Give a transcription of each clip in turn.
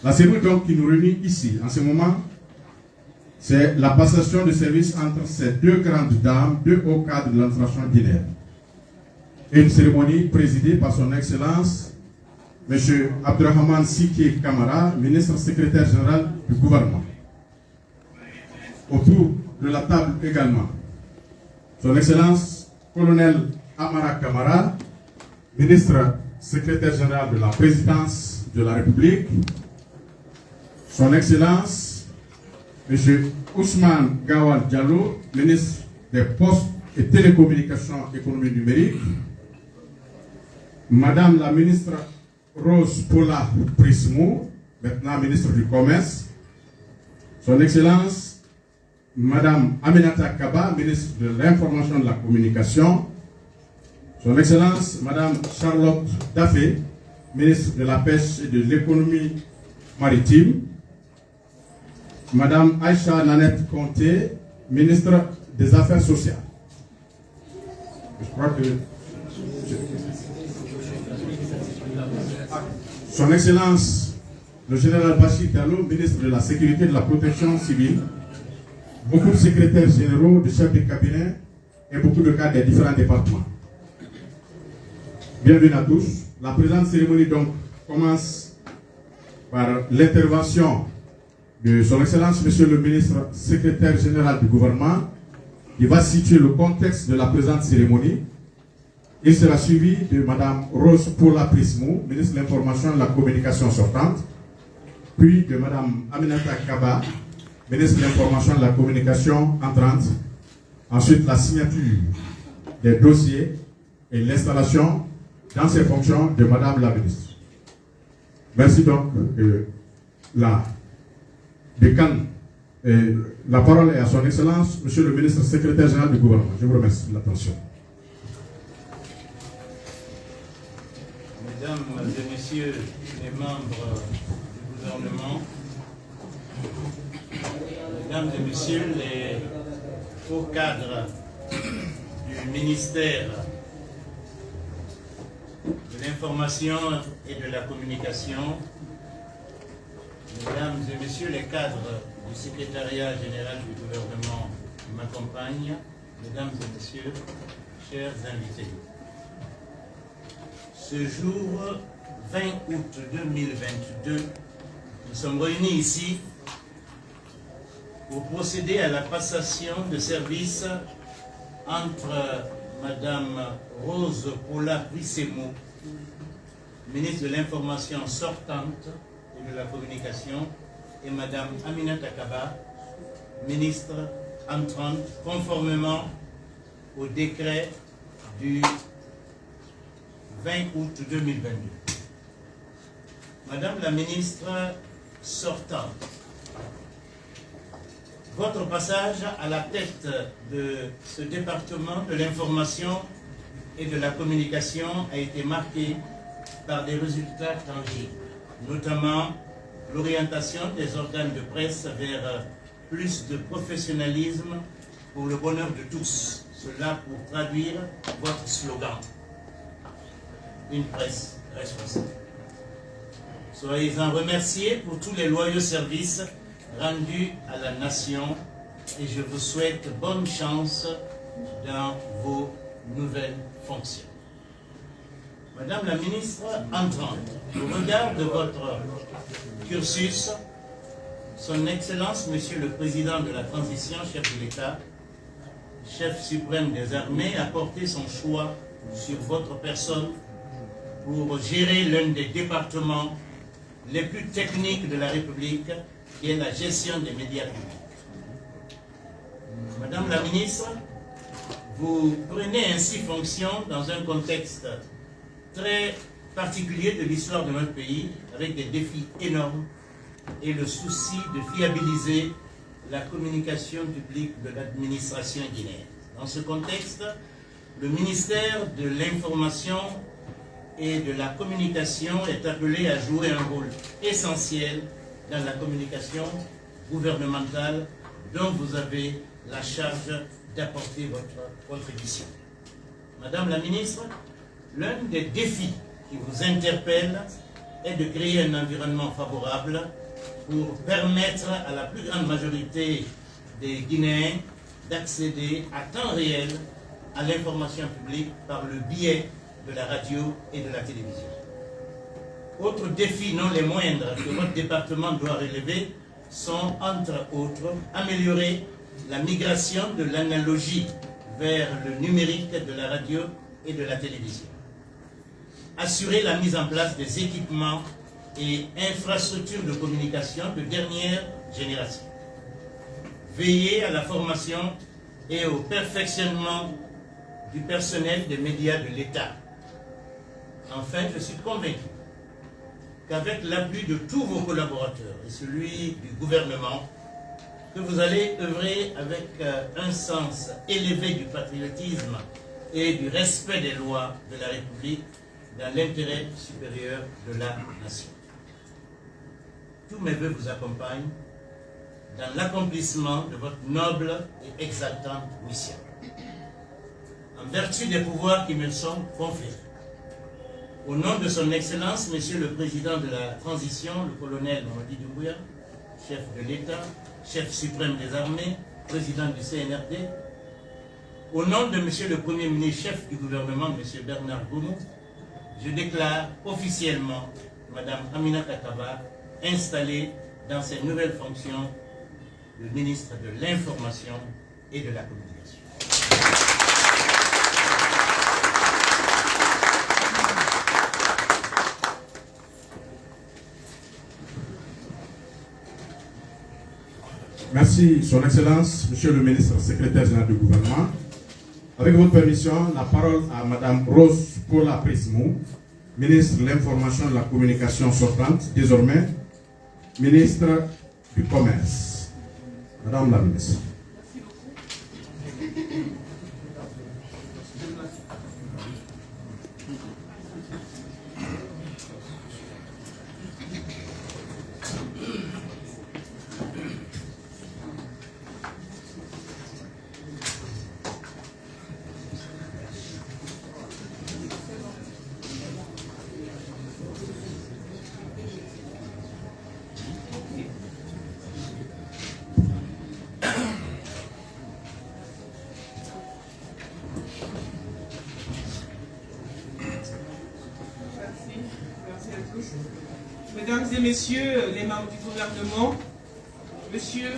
La cérémonie donc qui nous réunit ici, en ce moment, c'est la passation de service entre ces deux grandes dames, deux hauts cadres de l'administration guinéenne. Une cérémonie présidée par son Excellence, M. Abdurrahman Siki Kamara, ministre secrétaire général du gouvernement. Autour de la table également, son Excellence, colonel Amara Kamara, ministre secrétaire général de la présidence de la République, son Excellence, M. Ousmane Gawal Diallo, ministre des Postes et Télécommunications économie numérique, Madame la ministre Rose Pola Prismo, maintenant ministre du Commerce, son Excellence, Madame Aminata Kaba, ministre de l'Information et de la Communication, son Excellence, Madame Charlotte Daffé, ministre de la Pêche et de l'Économie maritime, Madame Aïcha Nanette Conté, ministre des Affaires sociales. Je crois que son Excellence, le général Bachir Diallo, ministre de la Sécurité et de la Protection civile, beaucoup de secrétaires généraux, de chefs de cabinet et beaucoup de cadres des différents départements. Bienvenue à tous. La présente cérémonie donc commence par l'intervention de son Excellence, Monsieur le ministre secrétaire général du gouvernement, qui va situer le contexte de la présente cérémonie. Il sera suivi de Madame Rose Pola Prismo, ministre de l'Information et de la Communication sortante, puis de Madame Aminata Kaba, ministre de l'Information et de la Communication entrante. Ensuite, la signature des dossiers et l'installation dans ses fonctions de Madame la ministre. Merci donc la parole est à son Excellence, Monsieur le ministre secrétaire général du gouvernement. Je vous remercie de l'attention. Mesdames et Messieurs les membres du gouvernement, Mesdames et Messieurs les hauts cadres du ministère de l'Information et de la Communication, Mesdames et Messieurs les cadres du secrétariat général du gouvernement qui m'accompagnent, Mesdames et Messieurs, chers invités. Ce jour 20 août 2022, nous sommes réunis ici pour procéder à la passation de service entre Madame Rose Pola Prismo, ministre de l'Information sortante et de la Communication, et Madame Aminata Kaba, ministre entrante, conformément au décret du 20 août 2022. Madame la ministre sortante, votre passage à la tête de ce département de l'information et de la communication a été marqué par des résultats tangibles, notamment l'orientation des organes de presse vers plus de professionnalisme pour le bonheur de tous. Cela pour traduire votre slogan. Une presse responsable. Soyez-en remerciés pour tous les loyaux services rendus à la nation et je vous souhaite bonne chance dans vos nouvelles fonctions. Madame la ministre entrante, au regard de votre cursus, Son Excellence, Monsieur le Président de la Transition, chef de l'État, chef suprême des armées, a porté son choix sur votre personne pour gérer l'un des départements les plus techniques de la République, qui est la gestion des médias publics. Madame la ministre, vous prenez ainsi fonction dans un contexte très particulier de l'histoire de notre pays, avec des défis énormes et le souci de fiabiliser la communication publique de l'administration guinéenne. Dans ce contexte, le ministère de l'Information et de la Communication est appelé à jouer un rôle essentiel dans la communication gouvernementale dont vous avez la charge d'apporter votre contribution. Madame la ministre, l'un des défis qui vous interpelle est de créer un environnement favorable pour permettre à la plus grande majorité des Guinéens d'accéder à temps réel à l'information publique par le biais de la radio et de la télévision. Autres défis, non les moindres, que votre département doit relever sont, entre autres, améliorer la migration de l'analogie vers le numérique de la radio et de la télévision. Assurer la mise en place des équipements et infrastructures de communication de dernière génération. Veiller à la formation et au perfectionnement du personnel des médias de l'État. Enfin, je suis convaincu qu'avec l'appui de tous vos collaborateurs et celui du gouvernement, que vous allez œuvrer avec un sens élevé du patriotisme et du respect des lois de la République dans l'intérêt supérieur de la nation. Tous mes vœux vous accompagnent dans l'accomplissement de votre noble et exaltante mission. En vertu des pouvoirs qui me sont conférés, au nom de son Excellence, Monsieur le Président de la Transition, le colonel Mamadi Doumbouya, chef de l'État, chef suprême des armées, président du CNRD, au nom de Monsieur le Premier ministre, chef du gouvernement, Monsieur Bernard Goumou, je déclare officiellement Madame Amina Kataba installée dans ses nouvelles fonctions de ministre de l'Information et de la Communication. Merci, Son Excellence, Monsieur le ministre secrétaire général du gouvernement. Avec votre permission, la parole à Madame Rose Paula Prismou, ministre de l'Information et de la Communication sortante, désormais ministre du Commerce. Madame la ministre. Mesdames et messieurs les membres du gouvernement, monsieur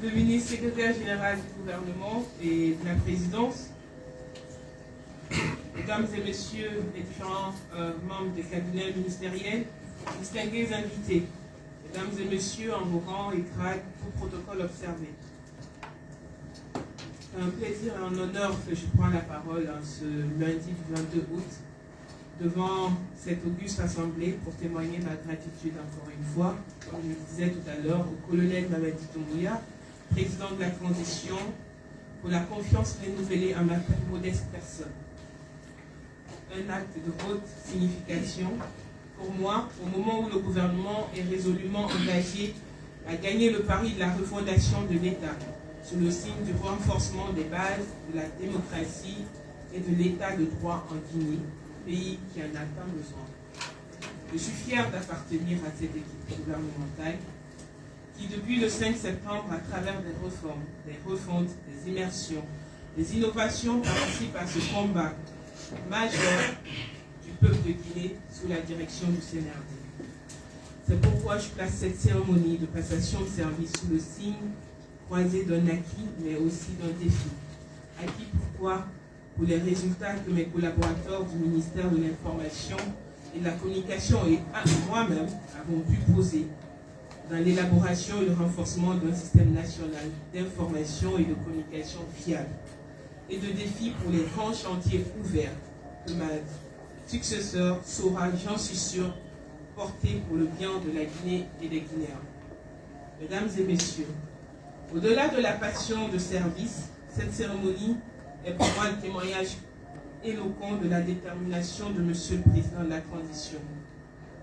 le ministre secrétaire général du gouvernement et de la présidence, mesdames et messieurs les différents membres des cabinets ministériels, distingués invités, mesdames et messieurs en vos rangs et grades, tout protocole observé. C'est un plaisir et un honneur que je prends la parole en ce lundi du 22 août devant cette auguste assemblée pour témoigner ma gratitude encore une fois, comme je le disais tout à l'heure, au colonel Mamadi Doumbouya, président de la transition, pour la confiance renouvelée en ma modeste personne. Un acte de haute signification pour moi, au moment où le gouvernement est résolument engagé à gagner le pari de la refondation de l'État, sous le signe du renforcement des bases de la démocratie et de l'État de droit en Guinée, pays qui en a tant besoin. Je suis fier d'appartenir à cette équipe gouvernementale qui, depuis le 5 septembre, à travers des réformes, des refontes, des immersions, des innovations, participe à ce combat majeur du peuple de Guinée sous la direction du CNRD. C'est pourquoi je place cette cérémonie de passation de service sous le signe croisé d'un acquis, mais aussi d'un défi. Acquis pourquoi? Pour les résultats que mes collaborateurs du ministère de l'Information et de la Communication et moi-même avons pu poser dans l'élaboration et le renforcement d'un système national d'information et de communication fiable, et de défis pour les grands chantiers ouverts que ma successeur saura, j'en suis sûr, porter pour le bien de la Guinée et des Guinéens. Mesdames et messieurs, au-delà de la passion de service, cette cérémonie est pour moi le témoignage éloquent de la détermination de Monsieur le Président de la Transition.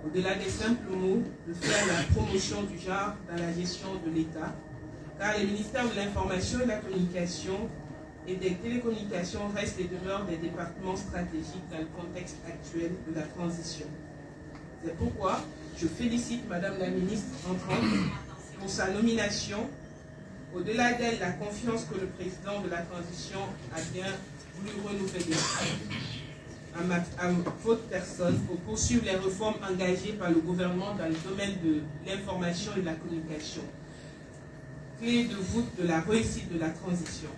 Au-delà des simples mots, de faire la promotion du genre dans la gestion de l'État, car les ministères de l'Information et de la Communication et des Télécommunications restent et demeurent des départements stratégiques dans le contexte actuel de la transition. C'est pourquoi je félicite Madame la ministre entrante pour sa nomination. Au-delà d'elle, la confiance que le président de la transition a bien voulu renouveler à votre personne pour poursuivre les réformes engagées par le gouvernement dans le domaine de l'information et de la communication, clé de voûte de la réussite de la transition.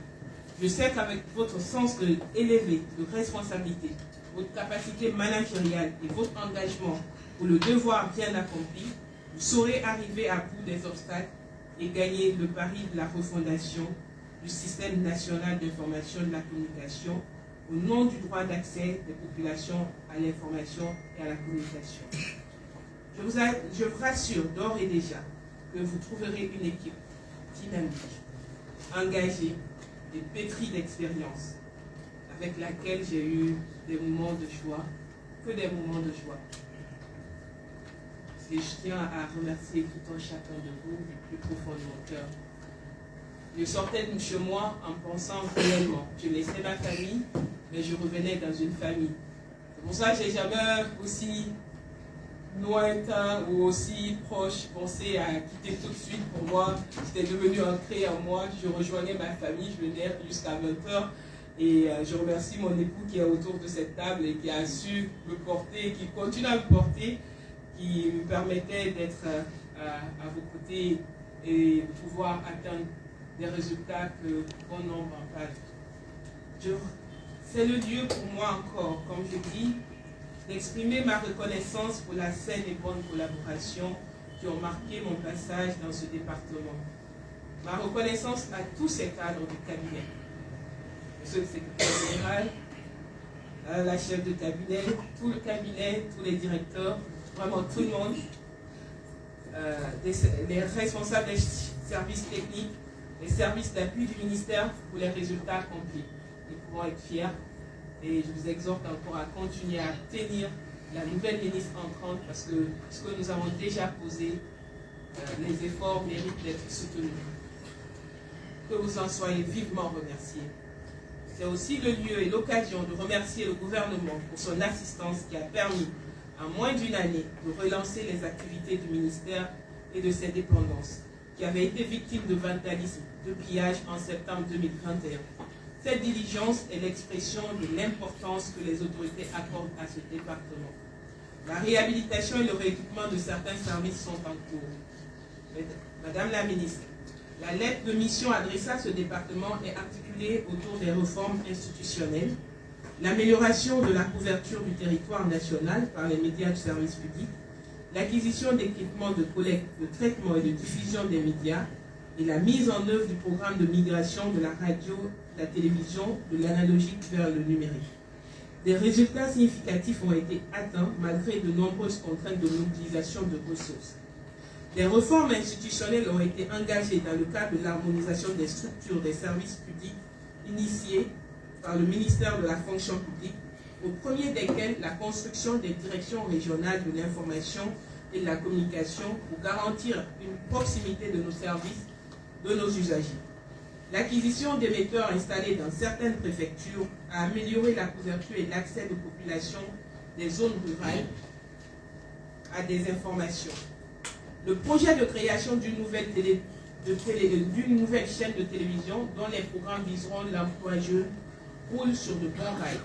Je sais qu'avec votre sens élevé de responsabilité, votre capacité managériale et votre engagement pour le devoir bien accompli, vous saurez arriver à bout des obstacles et gagner le pari de la refondation du système national d'information et de la communication au nom du droit d'accès des populations à l'information et à la communication. Je vous rassure d'ores et déjà que vous trouverez une équipe dynamique, engagée et pétrie d'expérience, avec laquelle j'ai eu des moments de joie, que des moments de joie. Et je tiens à remercier tout un chacun de vous du plus profond de mon cœur. Je sortais de chez moi en pensant réellement. Je laissais ma famille, mais je revenais dans une famille. C'est pour ça que je n'ai jamais aussi lointain ou aussi proche pensé à quitter tout de suite. Pour moi, c'était devenu ancré en moi. Je rejoignais ma famille, je venais jusqu'à 20h. Et je remercie mon époux qui est autour de cette table et qui a su me porter, qui continue à me porter, qui me permettait d'être à vos côtés et de pouvoir atteindre des résultats que bon nombre en parlent. C'est le lieu pour moi encore, comme je dis, d'exprimer ma reconnaissance pour la saine et bonne collaboration qui ont marqué mon passage dans ce département. Ma reconnaissance à tous ces cadres du cabinet. Monsieur le secrétaire général, la chef de cabinet, tout le cabinet, tous les directeurs, vraiment tout le monde, les responsables des services techniques, les services d'appui du ministère pour les résultats accomplis. Nous pouvons être fiers et je vous exhorte encore à continuer à tenir la nouvelle ministre entrante parce que ce que nous avons déjà posé, les efforts méritent d'être soutenus. Que vous en soyez vivement remerciés. C'est aussi le lieu et l'occasion de remercier le gouvernement pour son assistance qui a permis, en moins d'une année, de relancer les activités du ministère et de ses dépendances, qui avaient été victimes de vandalisme, de pillage en septembre 2021. Cette diligence est l'expression de l'importance que les autorités accordent à ce département. La réhabilitation et le rééquipement de certains services sont en cours. Madame la ministre, la lettre de mission adressée à ce département est articulée autour des réformes institutionnelles, l'amélioration de la couverture du territoire national par les médias de service public, l'acquisition d'équipements de collecte, de traitement et de diffusion des médias et la mise en œuvre du programme de migration de la radio, de la télévision, de l'analogique vers le numérique. Des résultats significatifs ont été atteints malgré de nombreuses contraintes de mobilisation de ressources. Des réformes institutionnelles ont été engagées dans le cadre de l'harmonisation des structures des services publics initiées par le ministère de la fonction publique, au premier desquels la construction des directions régionales de l'information et de la communication pour garantir une proximité de nos services, de nos usagers. L'acquisition d'émetteurs installés dans certaines préfectures a amélioré la couverture et l'accès de populations des zones rurales à des informations. Le projet de création d'une nouvelle chaîne de télévision dont les programmes viseront l'emploi jeune roule sur de bons rails.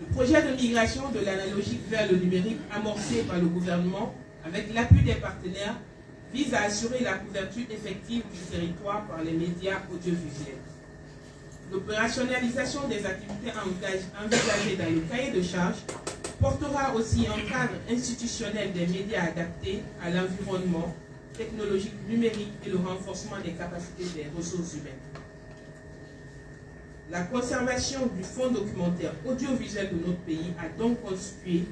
Le projet de migration de l'analogique vers le numérique amorcé par le gouvernement avec l'appui des partenaires vise à assurer la couverture effective du territoire par les médias audiovisuels. L'opérationnalisation des activités envisagées dans le cahier de charges portera aussi un cadre institutionnel des médias adaptés à l'environnement technologique numérique et le renforcement des capacités des ressources humaines. La conservation du fonds documentaire audiovisuel de notre pays a donc constitué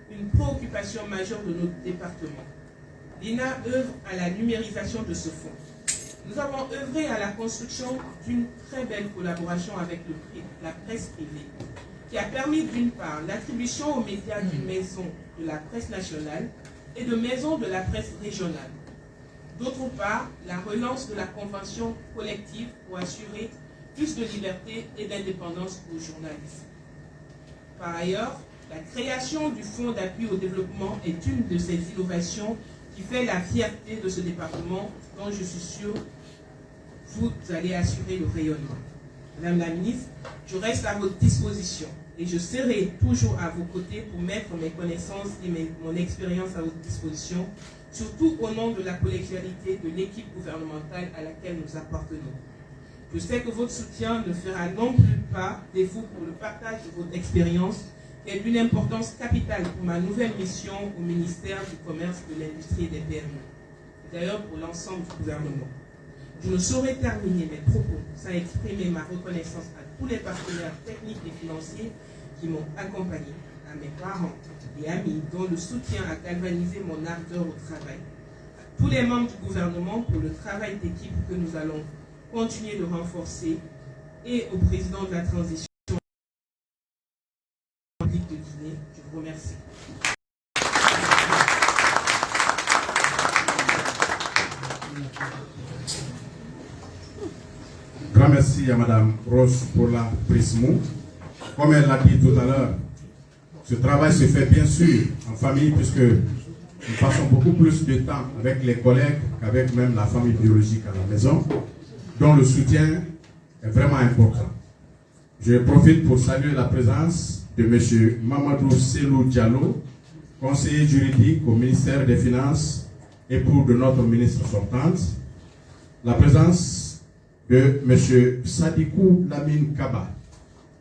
une préoccupation majeure de notre département. L'INA œuvre à la numérisation de ce fonds. Nous avons œuvré à la construction d'une très belle collaboration avec la presse privée, qui a permis d'une part l'attribution aux médias d'une maison de la presse nationale et de maisons de la presse régionale. D'autre part, la relance de la convention collective pour assurer plus de liberté et d'indépendance aux journalistes. Par ailleurs, La création du Fonds d'appui au développement est une de ces innovations qui fait la fierté de ce département dont je suis sûre vous allez assurer le rayonnement. Madame la ministre, je reste à votre disposition et je serai toujours à vos côtés pour mettre mes connaissances et mon expérience à votre disposition, surtout au nom de la collégialité de l'équipe gouvernementale à laquelle nous appartenons. Je sais que votre soutien ne fera non plus pas défaut pour le partage de votre expérience, qui est d'une importance capitale pour ma nouvelle mission au ministère du Commerce, de l'Industrie et des PME, et d'ailleurs pour l'ensemble du gouvernement. Je ne saurais terminer mes propos sans exprimer ma reconnaissance à tous les partenaires techniques et financiers qui m'ont accompagné, à mes parents et amis dont le soutien a galvanisé mon ardeur au travail, à tous les membres du gouvernement pour le travail d'équipe que nous allons continuer de renforcer et au président de la transition publique de Guinée. Je vous remercie. Grand merci à Madame Rose pour la Prismo. Comme elle l'a dit tout à l'heure, ce travail se fait bien sûr en famille puisque nous passons beaucoup plus de temps avec les collègues qu'avec même la famille biologique à la maison, dont le soutien est vraiment important. Je profite pour saluer la présence de M. Mamadou Selou Diallo, conseiller juridique au ministère des Finances, époux de notre ministre sortante, la présence de M. Sadikou Lamine Kaba,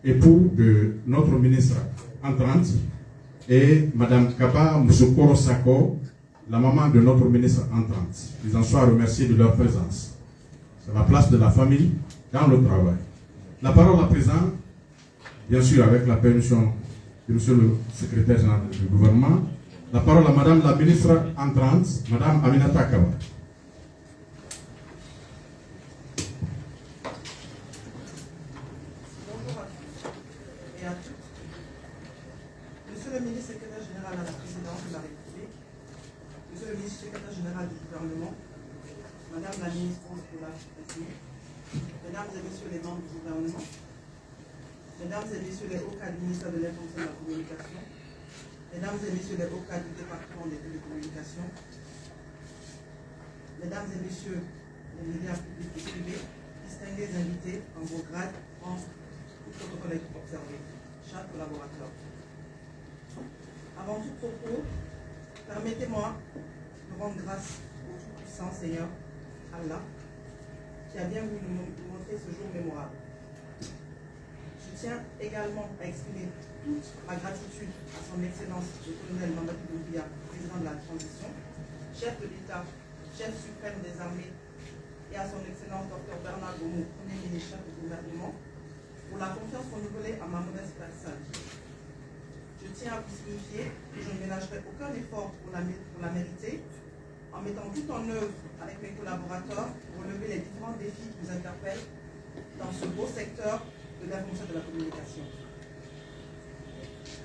époux de notre ministre entrante, et Mme Kaba Moussoukoro Sako, la maman de notre ministre entrante. Ils en soient remerciés de leur présence. C'est la place de la famille dans le travail. La parole à présent, bien sûr avec la permission de M. le secrétaire général du gouvernement, la parole à Mme la ministre entrante, Mme Aminata Kaba. Monsieur le ministre secrétaire général à la présidence de la République, Monsieur le ministre secrétaire général du gouvernement, Madame la ministre de la Présidence, Mesdames et Messieurs les membres du gouvernement, Mesdames et Messieurs les hauts cadres du ministère de l'Information et de la Communication, Mesdames et Messieurs les hauts cadres du département des télécommunications, Mesdames et Messieurs les médias publics et privés, distingués invités en vos grades, en tout protocole observé, chers collaborateurs. Avant tout propos, permettez-moi de rendre grâce au Tout-Puissant Seigneur, Allah, qui a bien voulu nous montrer ce jour mémorable. Je tiens également à exprimer toute ma gratitude à son Excellence le colonel Mamadou Doumbia, président de la transition, chef de l'État, chef suprême des armées, et à son Excellence Dr Bernard Goumou, premier ministre chef du gouvernement, pour la confiance renouvelée à ma modeste personne. Je tiens à vous signifier que je ne ménagerai aucun effort pour la mériter, en mettant tout en œuvre avec mes collaborateurs pour relever les différents défis qui nous interpellent dans ce beau secteur de l'information et de la communication.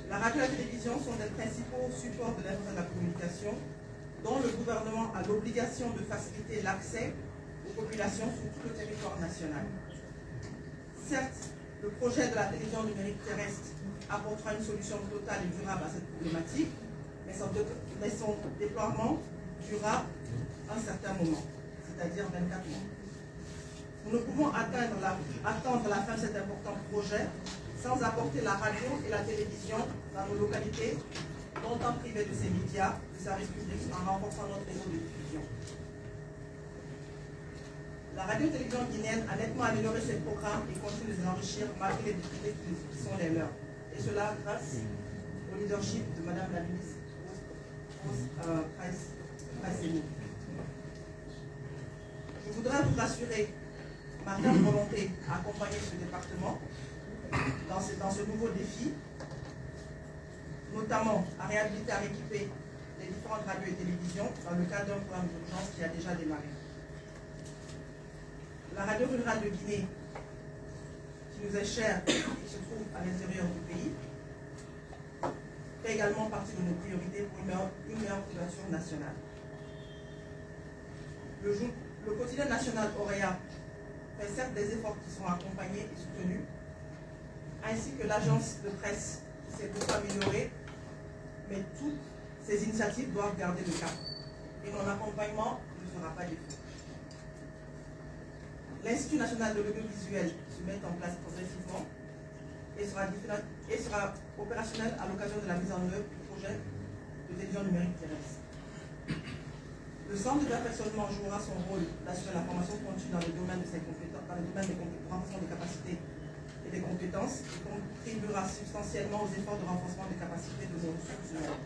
La radio et la télévision sont des principaux supports de l'information et de la communication dont le gouvernement a l'obligation de faciliter l'accès aux populations sur tout le territoire national. Certes, le projet de la télévision numérique terrestre apportera une solution totale et durable à cette problématique, mais son déploiement durera un certain moment, c'est-à-dire 24 mois. Nous ne pouvons attendre la fin de cet important projet sans apporter la radio et la télévision dans nos localités, longtemps privées de ces médias, de services publics, en renforçant notre réseau de diffusion. La radio-télévision guinéenne a nettement amélioré ses programmes et continue de les enrichir malgré les difficultés qui sont les leurs. Et cela grâce au leadership de Madame la ministre Presse-Nous. Je voudrais vous rassurer ma ferme volonté à accompagner ce département dans ce nouveau défi, notamment à réhabiliter, à rééquiper les différentes radios et télévisions dans le cadre d'un programme d'urgence qui a déjà démarré. La radio rurale de Guinée, qui nous est chère et qui se trouve à l'intérieur du pays, fait également partie de nos priorités pour une meilleure couverture nationale. Le quotidien national Auréa fait certes des efforts qui sont accompagnés et soutenus, ainsi que l'agence de presse s'est beaucoup amélioré, mais toutes ces initiatives doivent garder le cap. Et mon accompagnement ne fera pas défaut. L'Institut national de l'audiovisuel se met en place progressivement et sera opérationnel à l'occasion de la mise en œuvre du projet de télévision numérique terrestre. Le centre de perfectionnement jouera son rôle d'assurer la formation continue dans le domaine de ses compétences, dans le domaine des renforcement des capacités et des compétences, et contribuera substantiellement aux efforts de renforcement des capacités de nos ressources humaines.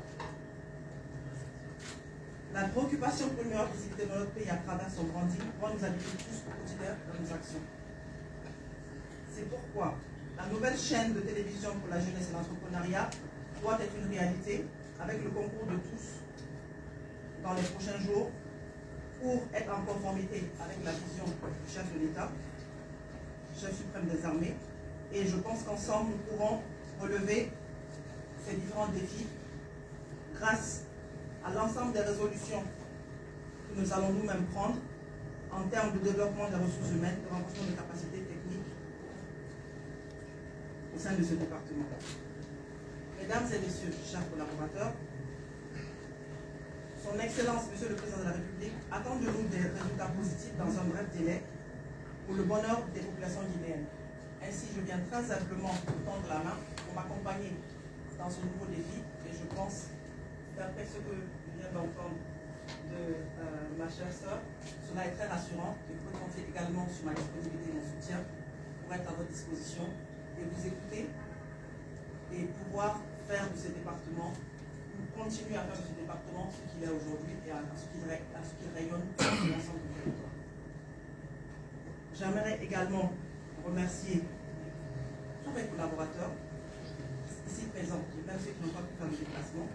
La préoccupation pour une meilleure visibilité de notre pays à travers son branding doit nous habiter tous au quotidien dans nos actions. C'est pourquoi la nouvelle chaîne de télévision pour la jeunesse et l'entrepreneuriat doit être une réalité avec le concours de tous dans les prochains jours pour être en conformité avec la vision du chef de l'État, chef suprême des armées. Et je pense qu'ensemble, nous pourrons relever ces différents défis grâce à l'ensemble des résolutions que nous allons nous-mêmes prendre en termes de développement des ressources humaines, de renforcement des capacités techniques au sein de ce département. Mesdames et messieurs, chers collaborateurs, Son Excellence, Monsieur le Président de la République, attend de nous des résultats positifs dans un bref délai pour le bonheur des populations guinéennes. Ainsi, je viens très simplement vous tendre la main pour m'accompagner dans ce nouveau défi et je pense, d'après ce que je viens d'entendre de ma chère sœur, cela est très rassurant et vous pouvez compter également sur ma disponibilité et mon soutien pour être à votre disposition et vous écouter et pouvoir faire de ce département, continuer à faire de ce département ce qu'il est aujourd'hui et à ce qu'il rayonne sur l'ensemble du territoire. J'aimerais également remercier tous mes collaborateurs ici présents, et même ceux qui n'ont pas pu faire le déplacement,